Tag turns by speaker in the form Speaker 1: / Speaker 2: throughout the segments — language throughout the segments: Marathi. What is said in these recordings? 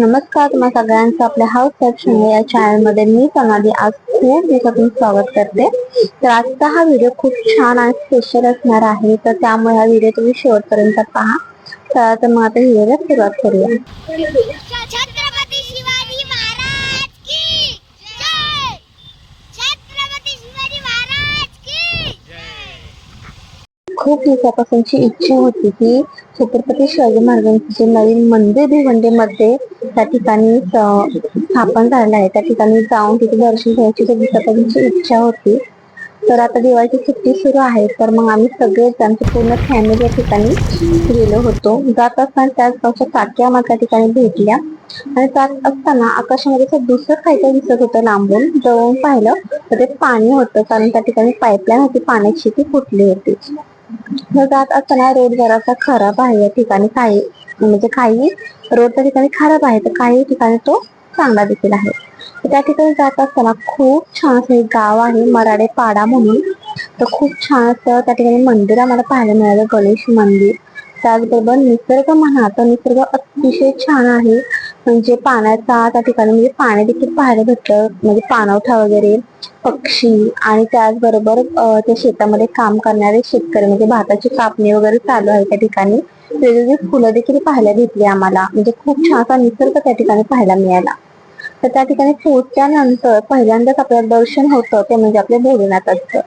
Speaker 1: नमस्कार, तुम्हा सगळ्यांचं आपल्या हाऊस सेक्शन या चॅनल मध्ये मी सोनाली आज खूप दिवसातून स्वागत करते. तर आजचा हा व्हिडिओ खूप छान आणि स्पेशल असणार आहे, तर त्यामुळे हा व्हिडिओ तुम्ही शेवटपर्यंत पहा. तर मग आता व्हिडिओला सुरुवात करूया.
Speaker 2: छत्रपती शिवाजी महाराज की जय. छत्रपती शिवाजी महाराज की जय.
Speaker 1: खूप दिवसापासूनची इच्छा होती की छत्रपती शिवाजी महाराजांचे नवीन मंदिर भिवंडीमध्ये त्या ठिकाणी स्थापन झालेलं आहे. त्या ठिकाणी जाऊन तिथे दर्शन घ्यायची खूप दिवसापासूनची इच्छा होती. तर आता दिवाळीची सुट्टी सुरू आहे, तर मग आम्ही सगळेच आमची पूर्ण फॅमिली या ठिकाणी गेलो होतो. जात असताना त्याच गावच्या काकी आम्हाला त्या ठिकाणी भेटल्या आणि जात असताना आकाशामध्ये दुसरं काहीतरी दिसत होतं. लांबून जवळून पाहिलं तर ते पाणी होतं, कारण त्या ठिकाणी पाईपलाईन होती, पाण्याची ती फुटली होती. जात असताना रोड जरासा खराब आहे या ठिकाणी, काही रोड त्या ठिकाणी खराब आहे, तर काही ठिकाणी तो चांगला देखील आहे. त्या ठिकाणी जात असताना खूप छान असं एक गाव आहे मराडे पाडा म्हणून. तर खूप छान असं त्या ठिकाणी मंदिर आम्हाला पाहायला मिळालं, गणेश मंदिर. त्याचबरोबर निसर्ग म्हणा तर निसर्ग अतिशय छान आहे. म्हणजे पाण्याचा त्या ठिकाणी म्हणजे पाणी देखील पाहायला भेटलं, म्हणजे पाणवठा वगैरे, पक्षी आणि त्याचबरोबर त्या शेतामध्ये काम करणारे शेतकरी, म्हणजे भाताची कापणी वगैरे चालू आहे त्या ठिकाणी. वेगवेगळी फुलं देखील पाहायला भेटली आम्हाला, म्हणजे खूप छान असा निसर्ग त्या ठिकाणी पाहायला मिळाला. तर त्या ठिकाणी पोहोचल्यानंतर पहिल्यांदाच आपलं दर्शन होतं ते म्हणजे आपल्या भोलेनाथाचं,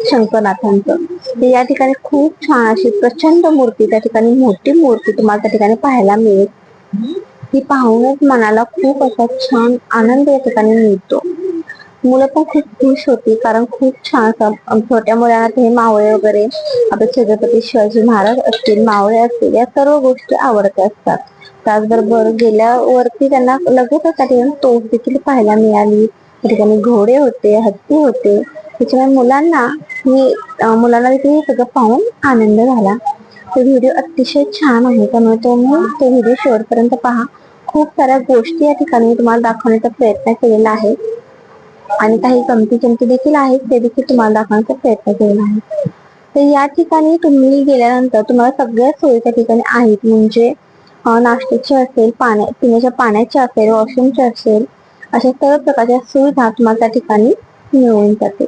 Speaker 1: शंकरनाथांचं. या ठिकाणी खूप छान अशी प्रचंड मूर्ती, त्या ठिकाणी मोठी मूर्ती तुम्हाला त्या ठिकाणी पाहायला मिळेल. ती पाहूनच मनाला खूप असा छान आनंद या ठिकाणी मिळतो. मुलं पण खूप खुश होती, कारण खूप छान छोट्या मुलांना ते मावळे वगैरे, आपले छत्रपती शिवाजी महाराज असतील, मावळे असतील, या सर्व गोष्टी आवडत असतात. त्याचबरोबर गेल्यावरती त्यांना लगेच त्या ठिकाणी तोफ देखील पाहायला मिळाली. त्या ठिकाणी घोडे होते, हत्ती होते. त्याच्यामुळे मुलांना देखील सगळं पाहून आनंद झाला. तो व्हिडिओ अतिशय छान आहे, त्यामुळे तुम्ही तो व्हिडिओ शेवटपर्यंत पहा. खूप साऱ्या गोष्टी या ठिकाणी तुम्हाला दाखवण्याचा प्रयत्न केलेला आहे आणि काही गमती जमती देखील आहेत, ते देखील तुम्हाला दाखवण्याचा प्रयत्न केलेला आहे. तर या ठिकाणी तुम्ही गेल्यानंतर तुम्हाला सगळ्या सोयी त्या ठिकाणी आहेत. म्हणजे नाश्त्याची असेल, पिण्याच्या पाण्याची असेल, वॉशरूमची असेल, अशा सर्व प्रकारच्या सुविधा तुम्हाला त्या ठिकाणी मिळून जाते.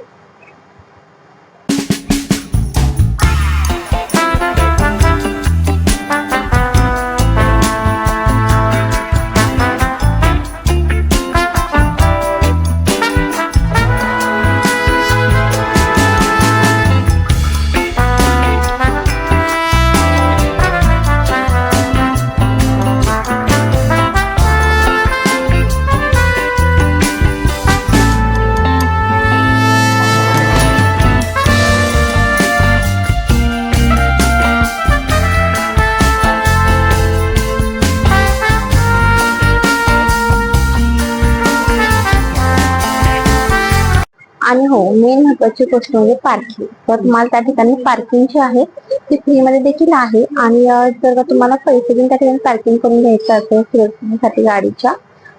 Speaker 1: आणि हो, मेन महत्वाची गोष्ट म्हणजे पार्किंग. तर तुम्हाला त्या ठिकाणी पार्किंग जी आहे ती फ्री मध्ये देखील आहे. आणि जर का तुम्हाला पैसे देऊन त्या ठिकाणी पार्किंग करून घ्यायचं असेल सुरक्षेसाठी गाडीच्या,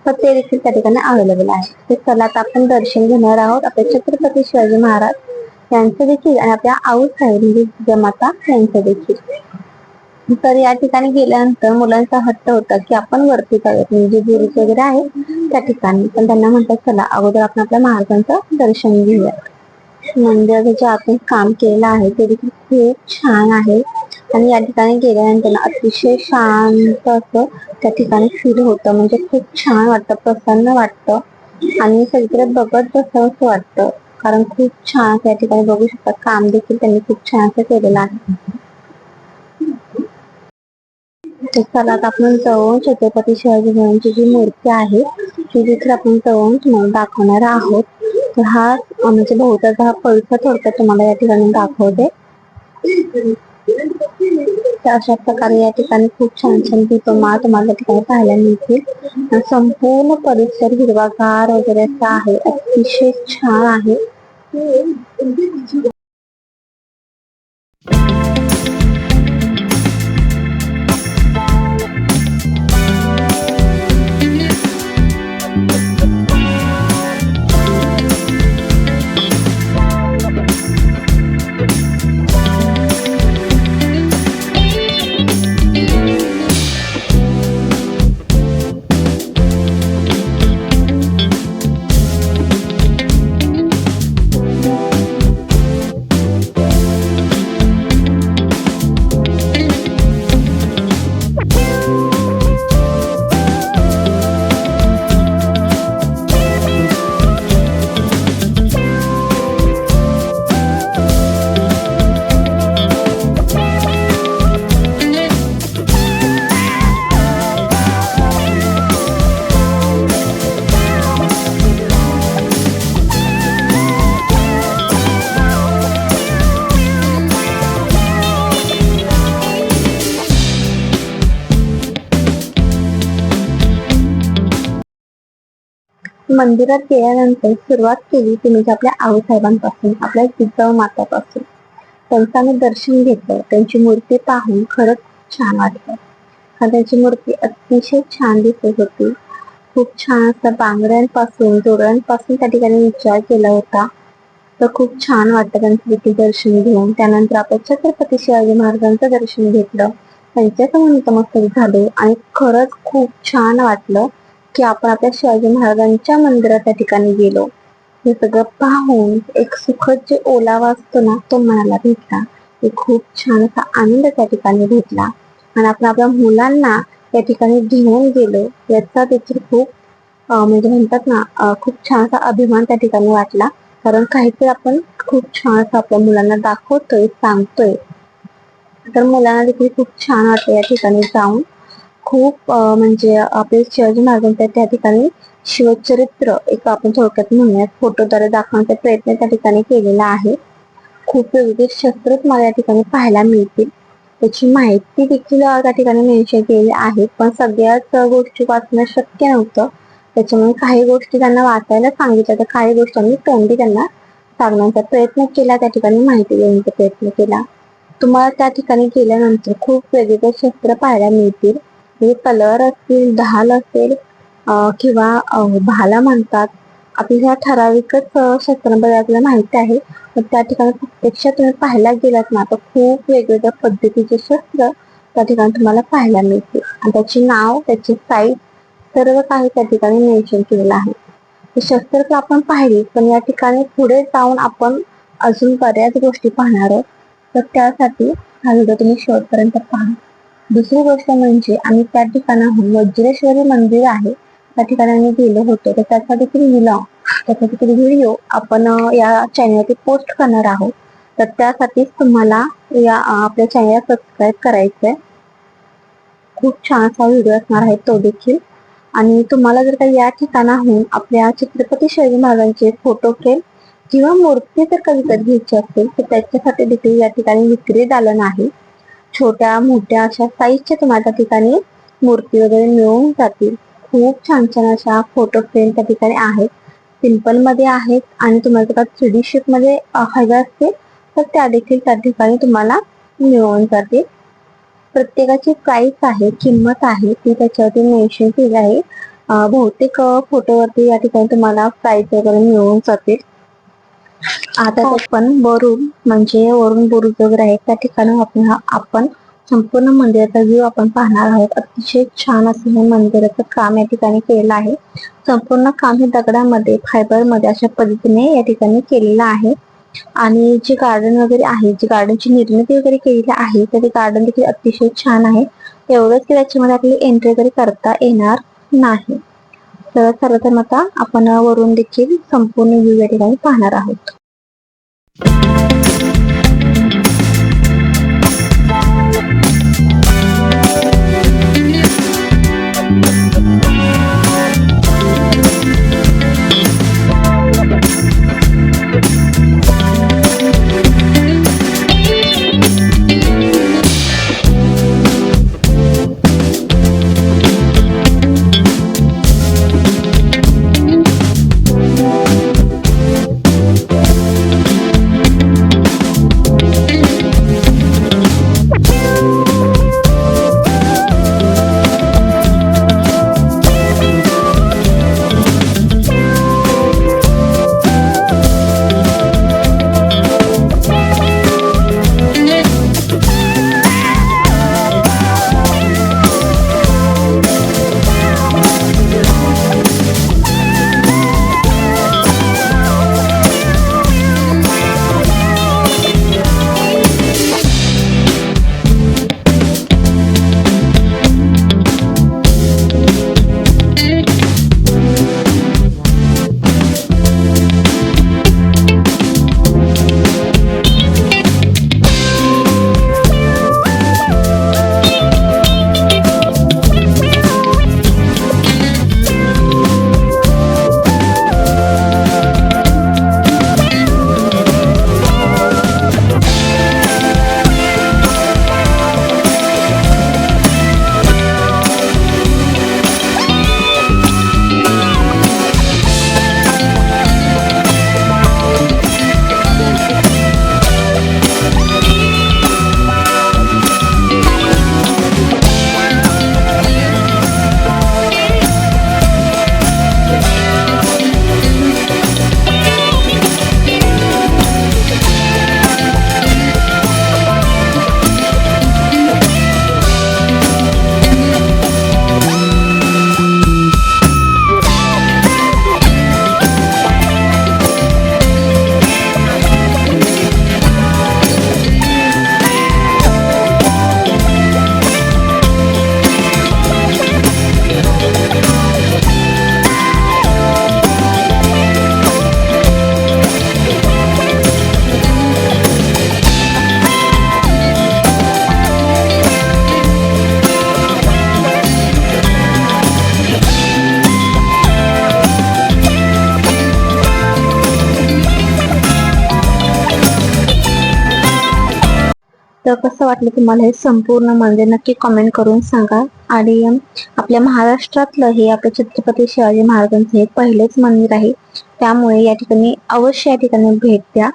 Speaker 1: तर ते देखील त्या ठिकाणी अवेलेबल आहे. तर चला आता आपण दर्शन घेणार आहोत आपल्या छत्रपती शिवाजी महाराज यांचं देखील आणि आपल्या आऊसाहेब म्हणजे जिजामाता यांचं देखील. तर या ठिकाणी गेल्यानंतर मुलांचा हट्ट होता की आपण वरती जाऊयात, म्हणजे बुरुज वगैरे आहे त्या ठिकाणी. पण त्यांना म्हणतात चला अगोदर आपण आपल्या महाराजांचं दर्शन घेऊया. मंदिराचं जे आपण काम केलेलं आहे ते देखील खूप छान आहे. आणि या ठिकाणी गेल्यानंतर अतिशय शांत असं त्या ठिकाणी फील होतं, म्हणजे खूप छान वाटतं, प्रसन्न वाटतं आणि सगळीकडे बघत बसावं असं वाटतं, कारण खूप छान त्या ठिकाणी बघू शकता. काम देखील त्यांनी खूप छान असं केलेलं आहे. चला आता आपण जवळ छत्रपती शिवाजी महाराजांची जी मूर्ती आहे ती देखील आपण जवळ तुम्हाला दाखवणार आहोत. तर हा म्हणजे बहुतांचा हा परिसर थोडक्यात तुम्हाला या ठिकाणी दाखवते. अशा प्रकारे या ठिकाणी खूप छान छान दीपमाळ तुम्हाला या ठिकाणी पाहायला मिळतील. संपूर्ण परिसर हिरवागार वगैरे असा आहे, अतिशय छान आहे. मंदिरात गेल्यानंतर सुरुवात केली ती म्हणजे आपल्या आऊसाहेबांपासून, आपल्या जिजाऊ मातापासून. त्यांचं आम्ही दर्शन घेतलं. त्यांची मूर्ती पाहून खरंच छान वाटलं. कारण त्यांची मूर्ती अतिशय छान दिसत होती. खूप छान असं बांगड्यांपासून, जोडव्यांपासून त्या ठिकाणी विचार केला होता. तर खूप छान वाटतं त्यांचं देखील दर्शन घेऊन. त्यानंतर आपण छत्रपती शिवाजी महाराजांचं दर्शन घेतलं. त्यांच्यासमोर नतमस्तक झालो आणि खरंच खूप छान वाटलं की आपण आपल्या शिवाजी महाराजांच्या मंदिरात त्या ठिकाणी गेलो. हे सगळं पाहून एक सुखद जे ओलावा असतो ना तो मनाला भेटला. एक खूप छान असा आनंद त्या ठिकाणी भेटला आणि आपण आपल्या मुलांना त्या ठिकाणी घेऊन गेलो याचा देखील खूप म्हणजे म्हणतात ना खूप छान असा अभिमान त्या ठिकाणी वाटला. कारण काहीतरी आपण खूप छान असं आपल्या मुलांना दाखवतोय, सांगतोय. तर मुलांना देखील खूप छान वाटतं या ठिकाणी जाऊन. खूप म्हणजे आपले शिवाजी महाराजांच्या त्या ठिकाणी शिवचरित्र एक आपण थोडक्यात म्हणूयात फोटोद्वारे दाखवण्याचा प्रयत्न त्या ठिकाणी केलेला आहे. खूप वेगवेगळे शस्त्र तुम्हाला या ठिकाणी पाहायला मिळतील. त्याची माहिती देखील त्या ठिकाणी मेन्शन केलेली आहे, पण सगळ्याच गोष्टी वाचणं शक्य नव्हतं. त्याच्यामुळे काही गोष्टी त्यांना वाचायला सांगितल्या, तर काही गोष्टी आम्ही तोंडी त्यांना सांगण्याचा प्रयत्न केला, त्या ठिकाणी माहिती देण्याचा प्रयत्न केला. तुम्हाला त्या ठिकाणी गेल्यानंतर खूप वेगवेगळे शस्त्र पाहायला मिळतील. म्हणजे तलवार असतील, ढाल असेल किंवा भाला म्हणतात. आपल्याला ठराविकच शस्त्रांबद्दल आपल्याला माहिती आहे. तर त्या ठिकाणी प्रत्यक्षात तुम्ही पाहायला गेलात ना तर खूप वेगवेगळ्या पद्धतीचे शस्त्र त्या ठिकाणी तुम्हाला पाहायला मिळतील आणि त्याची नाव, त्याची साईज सर्व काही त्या ठिकाणी मेन्शन केलेलं आहे. शस्त्र तर आपण पाहिली, पण या ठिकाणी पुढे जाऊन आपण अजून बऱ्याच गोष्टी पाहणार आहोत. तर त्यासाठी हा व्हिडिओ तुम्ही शेवटपर्यंत पहा. दुसरी गोष्ट म्हणजे आम्ही त्या ठिकाणाहून वज्रेश्वरी मंदिर आहे त्या ठिकाणी आम्ही गेलो होतो. तर त्याचा देखील व्लॉग, त्याचा देखील व्हिडिओ आपण या चॅनलवरती पोस्ट करणार आहोत. तर त्यासाठीच तुम्हाला या आपल्या चॅनलला सबस्क्राईब करायचंय. खूप छान असा व्हिडिओ असणार आहे तो देखील. आणि तुम्हाला जर काही या ठिकाणाहून आपल्या छत्रपती शिवाजी महाराजांचे फोटो फ्रेम किंवा मूर्ती जर का विकत घ्यायची असेल तर त्याच्यासाठी देखील या ठिकाणी विक्री दालन आहे. छोट्या मोठ्या अशा साईजच्या तुम्हाला त्या ठिकाणी मूर्ती वगैरे मिळून जातील. खूप छान छान अशा फोटो फ्रेम त्या ठिकाणी आहेत. सिंपल मध्ये आहेत आणि तुम्हाला जर 3D शेप मध्ये हव्या असतील तर त्या देखील त्या ठिकाणी तुम्हाला मिळून जातील. प्रत्येकाची प्राइस आहे, किंमत आहे ती त्याच्यावरती मेन्शन केली आहे. बहुतेक फोटोवरती या ठिकाणी तुम्हाला प्राइस वगैरे मिळून जातील. आता आपण वरून म्हणजे वरून बुरुज वगैरे आहे त्या ठिकाणी आपण संपूर्ण मंदिराचा व्ह्यू आपण पाहणार आहोत. अतिशय छान असं हे मंदिराचं काम या ठिकाणी केलेलं आहे. संपूर्ण काम हे दगडामध्ये, फायबरमध्ये अशा पद्धतीने या ठिकाणी केलेलं आहे. आणि जे गार्डन वगैरे आहे, जी गार्डनची निर्मिती वगैरे केलेली आहे तर ते गार्डन देखील अतिशय छान आहे. एवढंच की त्याच्यामध्ये आपल्याला एंट्री वगैरे करता येणार नाही. तर सर्वप्रथम आता आपण वरून देखील संपूर्ण व्ह्यू या ठिकाणी पाहणार आहोत. तर कसं वाटलं तुम्हाला हे संपूर्ण मंदिर नक्की कमेंट करून सांगा. आणि आपल्या महाराष्ट्रातलं हे आपल्या छत्रपती शिवाजी महाराजांचं हे पहिलेच मंदिर आहे, त्यामुळे या ठिकाणी अवश्य या ठिकाणी भेट द्या.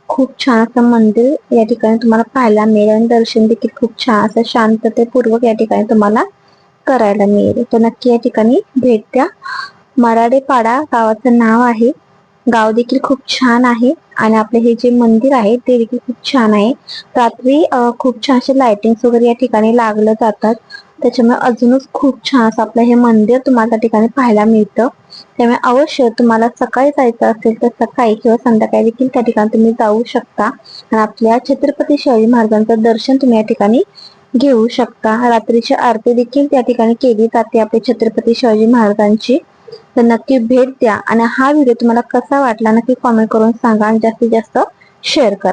Speaker 1: खूप छान असं मंदिर या ठिकाणी तुम्हाला पाहायला मिळेल आणि दर्शन देखील खूप छान असं शांततेपूर्वक या ठिकाणी तुम्हाला करायला मिळेल. तर नक्की या ठिकाणी भेट द्या. मराडेपाडा गावाचं नाव आहे. गाव देखील खूप छान आहे आणि आपले हे जे मंदिर आहे ते देखील खूप छान आहे. रात्री खूप छान असे लाइटिंग्स वगैरे या ठिकाणी लागलं जातात, त्याच्यामुळे अजूनच खूप छान असं आपलं हे मंदिर तुम्हाला त्या ठिकाणी पाहायला मिळतं. त्यामुळे अवश्य तुम्हाला सकाळी जायचं असेल तर सकाळी किंवा संध्याकाळी देखील त्या ठिकाणी तुम्ही जाऊ शकता आणि आपल्या छत्रपती शिवाजी महाराजांचं दर्शन तुम्ही या ठिकाणी घेऊ शकता. रात्रीची आरती देखील त्या ठिकाणी केली जाते आपल्या छत्रपती शिवाजी महाराजांची. तर नक्की भेट द्या आणि हा व्हिडिओ तुम्हाला कसा वाटला नक्की कमेंट करून सांगा आणि जास्तीत जास्त शेअर करा.